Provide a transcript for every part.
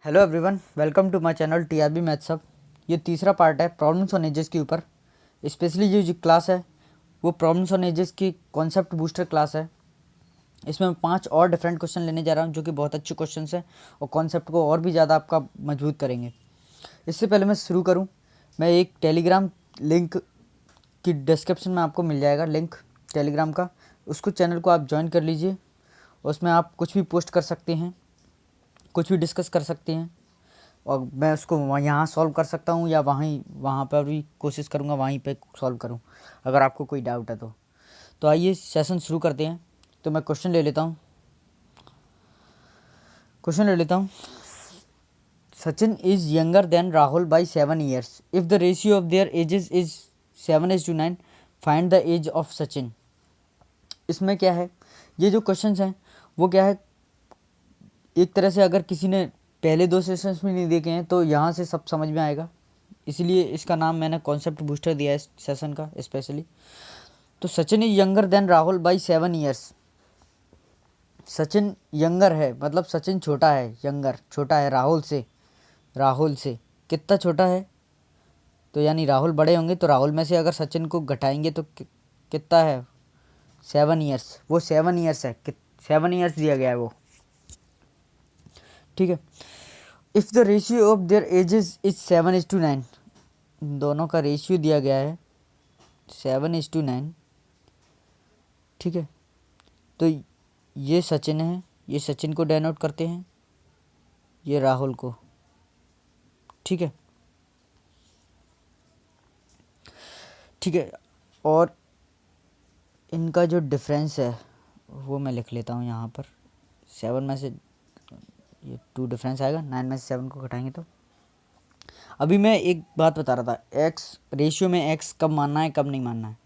Hello everyone, welcome to my channel TRB maths सब। ये तीसरा पार्ट है प्रॉब्लम्स ऑन एजेस के ऊपर। स्पेशली जो क्लास है वो प्रॉब्लम्स ऑन एजेस की कॉन्सेप्ट बूस्टर क्लास है। इसमें मैं 5 और डिफरेंट क्वेश्चन लेने जा रहा हूँ जो कि बहुत अच्छे क्वेश्चन हैं और कॉन्सेप्ट को और भी ज़्यादा आपका मजबूत करेंगे। इससे पहले मैं शुरू करूँ, मैं एक टेलीग्राम लिंक की डिस्क्रिप्शन में आपको मिल जाएगा लिंक टेलीग्राम का, उसको चैनल को आप ज्वाइन कर लीजिए। उसमें आप कुछ भी पोस्ट कर सकते हैं, कुछ भी डिस्कस कर सकते हैं और मैं उसको यहाँ सॉल्व कर सकता हूँ या वहाँ पर भी कोशिश करूँगा वहीं पे सॉल्व करूँ अगर आपको कोई डाउट है तो आइए सेशन शुरू करते हैं। तो मैं क्वेश्चन ले लेता हूँ। Sachin is younger than Rahul by 7 years. If the ratio of their ages is 7:9, find the age of Sachin. इसमें क्या है, ये जो क्वेश्चंस हैं वो क्या है, एक तरह से अगर किसी ने पहले 2 सेशंस में नहीं देखे हैं तो यहाँ से सब समझ में आएगा, इसीलिए इसका नाम मैंने कॉन्सेप्ट बूस्टर दिया है इस सेशन का स्पेशली। तो Sachin is younger than Rahul by 7 years. Sachin younger है मतलब सचिन छोटा है, यंगर छोटा है राहुल से कितना छोटा है, तो यानी राहुल बड़े होंगे तो राहुल में से अगर सचिन को घटाएंगे तो कितना है, 7 ईयर्स। वो 7 ईयर्स है, 7 ईयर्स दिया गया है वो, ठीक है। If the ratio of their edges is 7:9, दोनों का रेशियो दिया गया है 7:9, ठीक है। तो ये सचिन है, ये सचिन को डेनोट करते हैं, ये राहुल को, ठीक है। और इनका जो डिफरेंस है वो मैं लिख लेता हूँ यहाँ पर। 7 में से ये 2 डिफरेंस आएगा, 9 में से 7 को घटाएंगे तो अभी मैं एक बात बता रहा था, एक्स रेशियो में एक्स कब मानना है कब नहीं मानना है।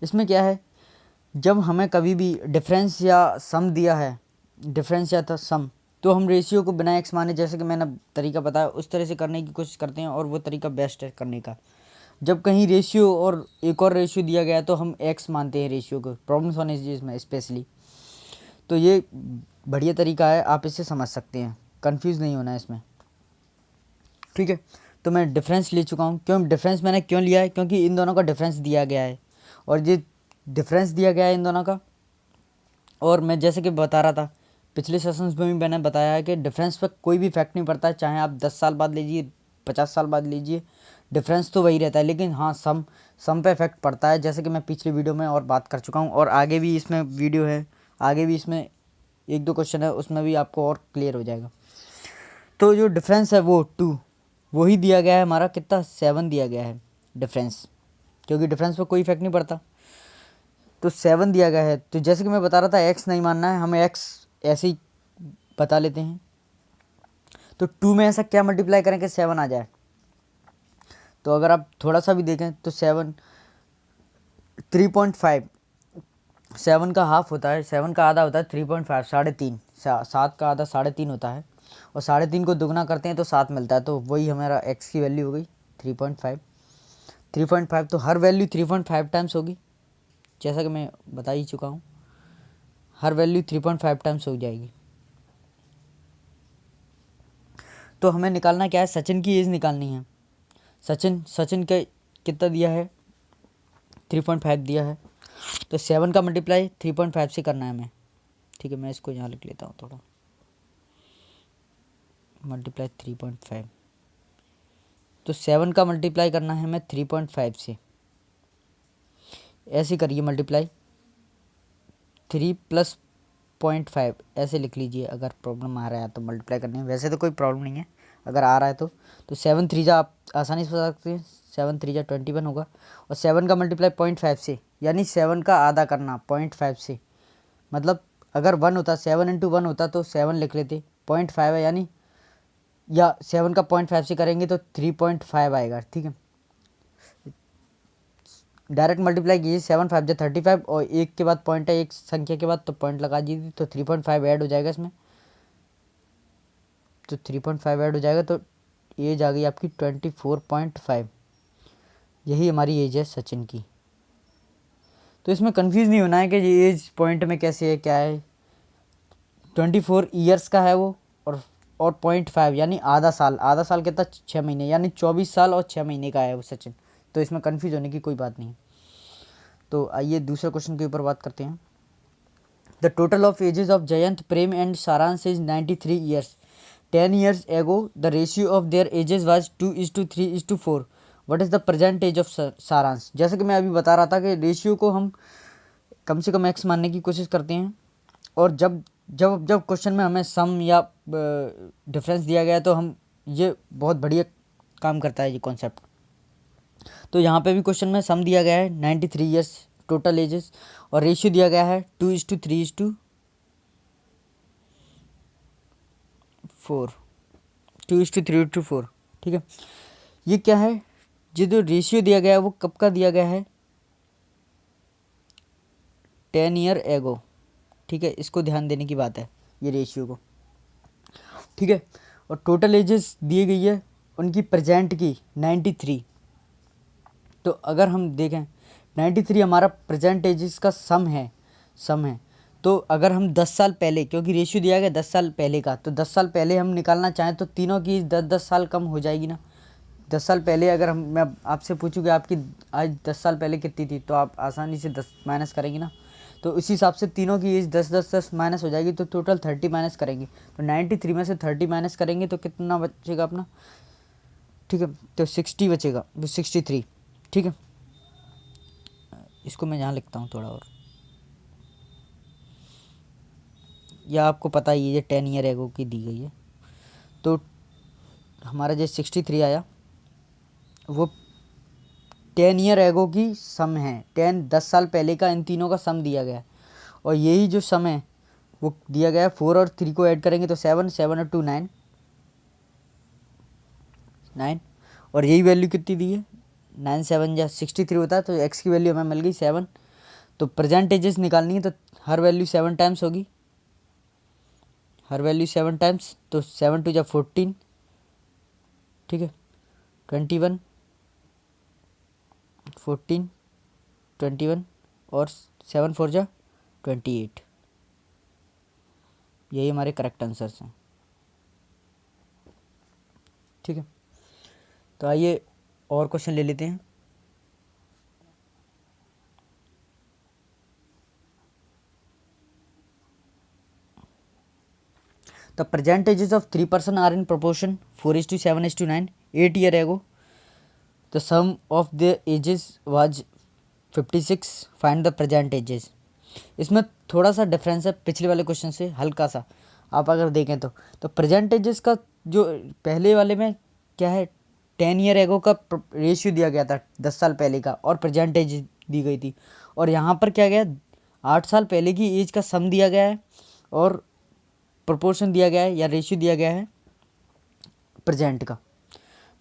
इसमें क्या है, जब हमें कभी भी डिफरेंस या सम दिया है, डिफरेंस या सम, तो हम रेशियो को बिना एक्स माने, जैसे कि मैंने तरीका बताया उस तरह से करने की कोशिश करते हैं और वो तरीका बेस्ट है करने का। जब कहीं रेशियो और एक और रेशियो दिया गया तो हम एक्स मानते हैं रेशियो को, प्रॉब्लम्स होने इसमें स्पेशली। तो ये बढ़िया तरीका है, आप इसे समझ सकते हैं, कंफ्यूज नहीं होना है इसमें, ठीक है। तो मैं डिफरेंस ले चुका हूँ। डिफरेंस मैंने क्यों लिया है, क्योंकि इन दोनों का डिफरेंस दिया गया है और ये डिफरेंस दिया गया है इन दोनों का। और मैं जैसे कि बता रहा था पिछले सेशंस में भी मैंने बताया है कि डिफरेंस पर कोई भी इफेक्ट नहीं पड़ता है, चाहे आप 10 साल बाद लीजिए 50 साल बाद लीजिए, डिफरेंस तो वही रहता है। लेकिन हाँ, सम पे इफेक्ट पड़ता है, जैसे कि मैं पिछले वीडियो में और बात कर चुका हूँ और आगे भी इसमें वीडियो है, आगे भी इसमें 1-2 क्वेश्चन है, उसमें भी आपको और क्लियर हो जाएगा। तो जो डिफरेंस है वो 2, वही दिया गया है हमारा, कितना 7 दिया गया है डिफरेंस, क्योंकि डिफरेंस पर कोई इफेक्ट नहीं पड़ता तो 7 दिया गया है। तो जैसे कि मैं बता रहा था एक्स नहीं मानना है, हमें एक्स ऐसे ही बता लेते हैं। तो 2 में ऐसा क्या मल्टीप्लाई करें कि 7 आ जाए, तो अगर आप थोड़ा सा भी देखें तो 7 3.5, 7 का हाफ होता है, 7 का आधा होता है 3.5, 3.5, 7 का आधा 3.5 होता है और 3.5 को दुगना करते हैं तो 7 मिलता है, तो वही हमारा एक्स की वैल्यू हो गई 3.5। तो हर वैल्यू 3.5 टाइम्स होगी, जैसा कि मैं बता ही चुका हूँ, हर वैल्यू 3.5 टाइम्स हो जाएगी। तो हमें निकालना क्या है, सचिन की एज निकालनी है। सचिन का कितना दिया है, 3.5 दिया है, तो 7 का मल्टीप्लाई 3.5 से करना है हमें, ठीक है। मैं इसको यहाँ लिख लेता हूँ थोड़ा, मल्टीप्लाई 3.5, तो 7 का मल्टीप्लाई करना है हमें 3.5 से, ऐसे करिए मल्टीप्लाई 3 + 0.5 ऐसे लिख लीजिए। अगर प्रॉब्लम आ रहा है तो मल्टीप्लाई करने में, वैसे तो कोई प्रॉब्लम नहीं है, अगर आ रहा है तो 7 3 जा आप आसानी से बता सकते हैं, 7 3 जा 21 होगा और 7 का मल्टीप्लाई 0.5 से, यानी 7 का आधा करना 0.5 से, मतलब अगर 1 होता 7 × 1 होता तो 7 लिख लेते, 0.5 है यानी, या 7 का 0.5 से करेंगे तो 3.5 आएगा, ठीक है। डायरेक्ट मल्टीप्लाई कीजिए, 7 5 जा 35 और एक के बाद पॉइंट है, एक संख्या के बाद तो पॉइंट लगा दीजिए, तो 3.5 ऐड हो जाएगा इसमें, तो 3.5 ऐड हो जाएगा तो एज आ गई आपकी 24.5। यही हमारी एज है सचिन की। तो इसमें कंफ्यूज नहीं होना है कि ये एज पॉइंट में कैसे है क्या है, 24 ईयर्स का है वो और और 0.5 यानी आधा साल। आधा साल कितना, 6 महीने, यानी 24 साल और 6 महीने का है वो सचिन। तो इसमें कन्फ्यूज होने की कोई बात नहीं। तो आइए दूसरे क्वेश्चन के ऊपर बात करते हैं। The total of ages of Jayant, Prem and Saransh is 93 years. 10 years ago the ratio of their ages was 2:3:4. What is the present age of सारांश। जैसे कि मैं अभी बता रहा था कि रेशियो को हम कम से कम x मानने की कोशिश करते हैं, और जब जब जब क्वेश्चन में हमें सम या डिफरेंस दिया गया है तो हम ये बहुत बढ़िया काम करता है ये कॉन्सेप्ट। तो यहाँ पे भी क्वेश्चन में सम दिया गया है 93 ईयर्स टोटल एजेस, और रेशियो दिया गया है 2:3:4। 2:3:4, ठीक है। ये क्या है, ये जो रेशियो दिया गया है वो कब का दिया गया है, 10 ईयर एगो, ठीक है। इसको ध्यान देने की बात है ये रेशियो को, ठीक है। और टोटल एजेस दी गई है उनकी प्रेजेंट की 93। तो अगर हम देखें 93 हमारा प्रेजेंट एजेस का सम है, तो अगर हम 10 साल पहले, क्योंकि रेशियो दिया गया 10 साल पहले का, तो 10 साल पहले हम निकालना चाहें तो तीनों की 10-10 साल कम हो जाएगी ना। 10 साल पहले अगर मैं आपसे पूछूं कि आपकी आज 10 साल पहले कितनी थी, तो आप आसानी से 10 माइनस करेंगे ना। तो उसी हिसाब से तीनों की एज 10-10-10 माइनस हो जाएगी, तो टोटल 30 माइनस करेंगे। तो 93 में से 30 माइनस करेंगे तो कितना बचेगा अपना, ठीक है। तो 60 बचेगा, 63, ठीक है। इसको मैं यहाँ लिखता हूँ थोड़ा और, या आपको पता ही है ये 10 ईयर एगो की दी गई है। तो हमारा जो 63 आया वो 10 ईयर एगो की सम है। 10 साल पहले का इन तीनों का सम दिया गया है, और यही जो सम है वो दिया गया है 4 और 3 को ऐड करेंगे तो 7 और 2 9, और यही वैल्यू कितनी दी है, 9 7 या 63 होता है। तो एक्स की वैल्यू हमें मिल गई 7। तो प्रेजेंट एजेस निकालनी है तो हर वैल्यू 7 टाइम्स होगी, हर वैल्यू 7 टाइम्स। तो 7 2 जा 14, ठीक है, 21, 14, 21 और 7 4 जा 28। यही हमारे करेक्ट आंसर्स हैं, ठीक है। तो आइए और क्वेश्चन ले लेते हैं। The present ages of 3 persons are in proportion 4:7:9. 8 year ago the sum of their ages was 56. Find the present ages. इसमें थोड़ा सा डिफरेंस है पिछले वाले क्वेश्चन से, हल्का सा। आप अगर देखें तो प्रेजेंट एजेस का जो पहले वाले में क्या है, 10 ईयर एगो का रेशियो दिया गया था 10 साल पहले का, और प्रेजेंट एज दी गई थी। और यहाँ पर क्या गया, 8 साल पहले की एज का सम दिया गया है और प्रोपोर्शन दिया गया है या रेशियो दिया गया है प्रेजेंट का,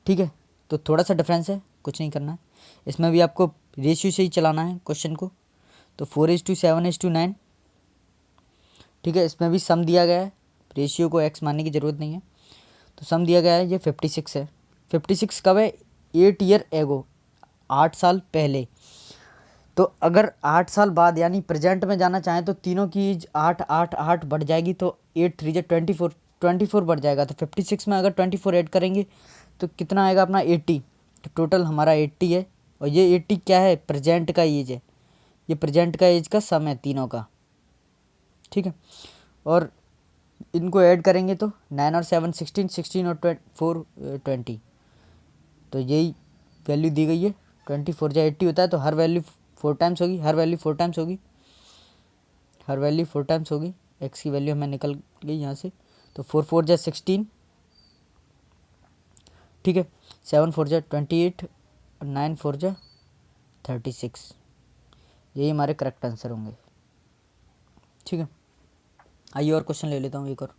ठीक है। तो थोड़ा सा डिफरेंस है, कुछ नहीं करना है। इसमें भी आपको रेशियो से ही चलाना है क्वेश्चन को। तो 4:7:9, ठीक है। इसमें भी सम दिया गया है, रेशियो को एक्स मानने की ज़रूरत नहीं है। तो सम दिया गया है, ये 56 है। 56 कब है, 8 ईयर एगो, 8 साल पहले। तो अगर 8 साल बाद यानी प्रेजेंट में जाना चाहें तो तीनों की एज 8 8 8 बढ़ जाएगी, तो 8 3 24 बढ़ जाएगा। तो 56 में अगर 24 ऐड करेंगे तो कितना आएगा अपना 80। तो टोटल हमारा 80 है, और ये 80 क्या है, प्रेजेंट का एज है। ये प्रेजेंट का एज का सम है तीनों का, ठीक है। और इनको ऐड करेंगे तो 9 और 7 16, 16 और 4 20। तो यही वैल्यू दी गई है। 24 जा 80 होता है, तो हर वैल्यू 4 टाइम्स होगी, हर वैल्यू 4 टाइम्स होगी, हर वैल्यू 4 टाइम्स होगी। एक्स की वैल्यू हमें निकल गई यहाँ से। तो 4 4 जा 16, ठीक है। 7 4 जा 28, 9 4 जा 36। यही हमारे करेक्ट आंसर होंगे, ठीक है। आइए और क्वेश्चन ले लेता हूँ एक और।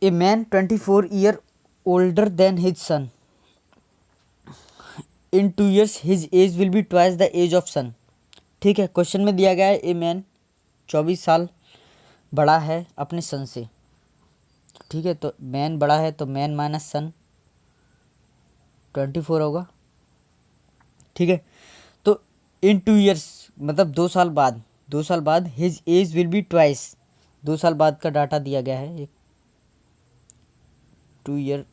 A man 24 year older than his son, in 2 years his age will be twice the age of son, ठीक है। क्वेश्चन में दिया गया है ए मैन 24 साल बड़ा है अपने सन से, ठीक है। तो मैन बड़ा है तो मैन माइनस सन 24 होगा, ठीक है। इन 2 years मतलब 2 साल बाद his age will be twice, 2 साल बाद का डाटा दिया गया है, एक 2 ईयर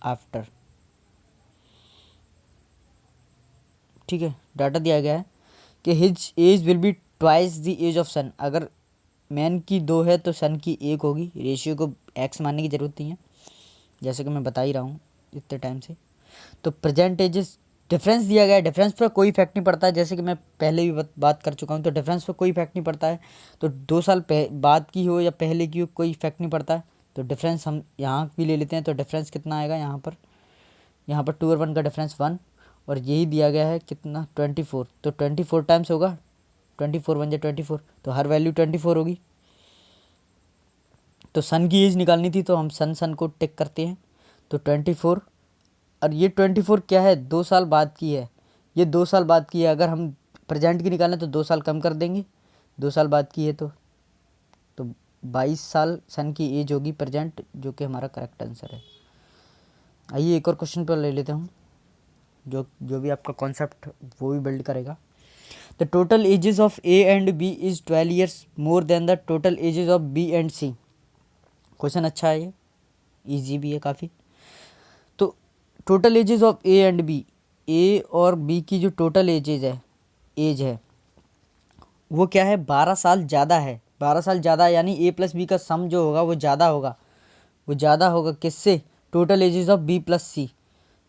आफ्टर, ठीक है। डाटा दिया गया है कि his age will be twice the age of son. अगर मैन की 2 है तो सन की 1 होगी। रेशियो को एक्स मानने की ज़रूरत नहीं है, जैसे कि मैं बता ही रहा हूँ इतने टाइम से। तो प्रेजेंट एजेस, डिफरेंस दिया गया है, डिफरेंस पर कोई इफेक्ट नहीं पड़ता है, जैसे कि मैं पहले भी बात कर चुका हूँ। तो डिफरेंस पर कोई इफेक्ट नहीं पड़ता है, तो 2 साल बाद की हो या पहले की हो कोई इफेक्ट नहीं पड़ता है। तो डिफरेंस हम यहाँ भी ले लेते हैं। तो डिफरेंस कितना आएगा यहाँ पर 2 और 1 का डिफरेंस 1, और यही दिया गया है कितना 24। तो 24 टाइम्स होगा, 24 1 जा 24, तो हर वैल्यू 24 होगी। तो सन की एज निकालनी थी, तो हम सन को टिक करते हैं। तो 24, और ये 24 क्या है, 2 साल बाद की है, ये 2 साल बाद की है। अगर हम प्रेजेंट की निकालें तो 2 साल कम कर देंगे, 2 साल बाद की है तो 22 साल सन की एज होगी प्रेजेंट, जो कि हमारा करेक्ट आंसर है। आइए एक और क्वेश्चन पर ले लेते हूँ, जो भी आपका कॉन्सेप्ट वो भी बिल्ड करेगा। The total ages of A and B is 12 years more than the total ages of B and C. Question अच्छा है, ये ईजी भी है काफ़ी। तो total ages of A and B, A और बी की जो टोटल एज है वो क्या है, 12 साल ज़्यादा है। 12 साल ज़्यादा यानी ए प्लस बी का सम जो होगा वो ज़्यादा होगा। वो ज़्यादा होगा किससे, total ages of B plus C.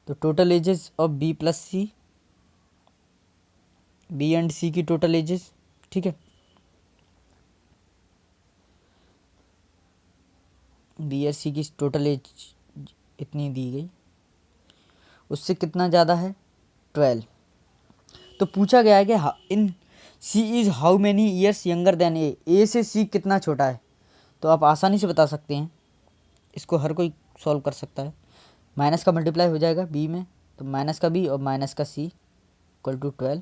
तो total ages of B plus C, B and C की टोटल एजेस, ठीक है। बी और सी की टोटल एज इतनी दी गई, उससे कितना ज़्यादा है 12। तो पूछा गया है कि इन C is how many years younger than A से सी कितना छोटा है। तो आप आसानी से बता सकते हैं, इसको हर कोई सॉल्व कर सकता है। माइनस का मल्टीप्लाई हो जाएगा बी में, तो माइनस का बी और माइनस का सी इक्वल टू 12।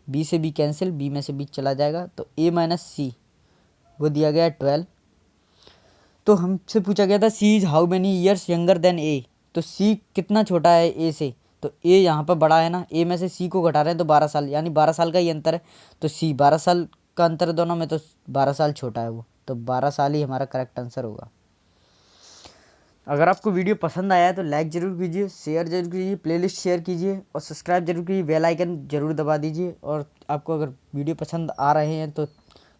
बी से बी कैंसिल, बी में से बी चला जाएगा, तो ए माइनस सी वो दिया गया है 12। तो हमसे पूछा गया था C is how many years younger than A, तो सी कितना छोटा है ए से। तो ए यहाँ पर बड़ा है ना, ए में से सी को घटा रहे हैं तो 12 साल, यानी 12 साल का ही अंतर है। तो सी 12 साल का अंतर है दोनों में, तो 12 साल छोटा है वो, तो 12 साल ही हमारा करेक्ट आंसर होगा। अगर आपको वीडियो पसंद आया है तो लाइक ज़रूर कीजिए, शेयर जरूर कीजिए, प्लेलिस्ट शेयर कीजिए और सब्सक्राइब जरूर कीजिए, बेल आइकन जरूर दबा दीजिए। और आपको अगर वीडियो पसंद आ रहे हैं तो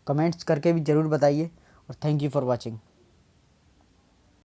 कमेंट्स करके भी ज़रूर बताइए। और थैंक यू फॉर वॉचिंग।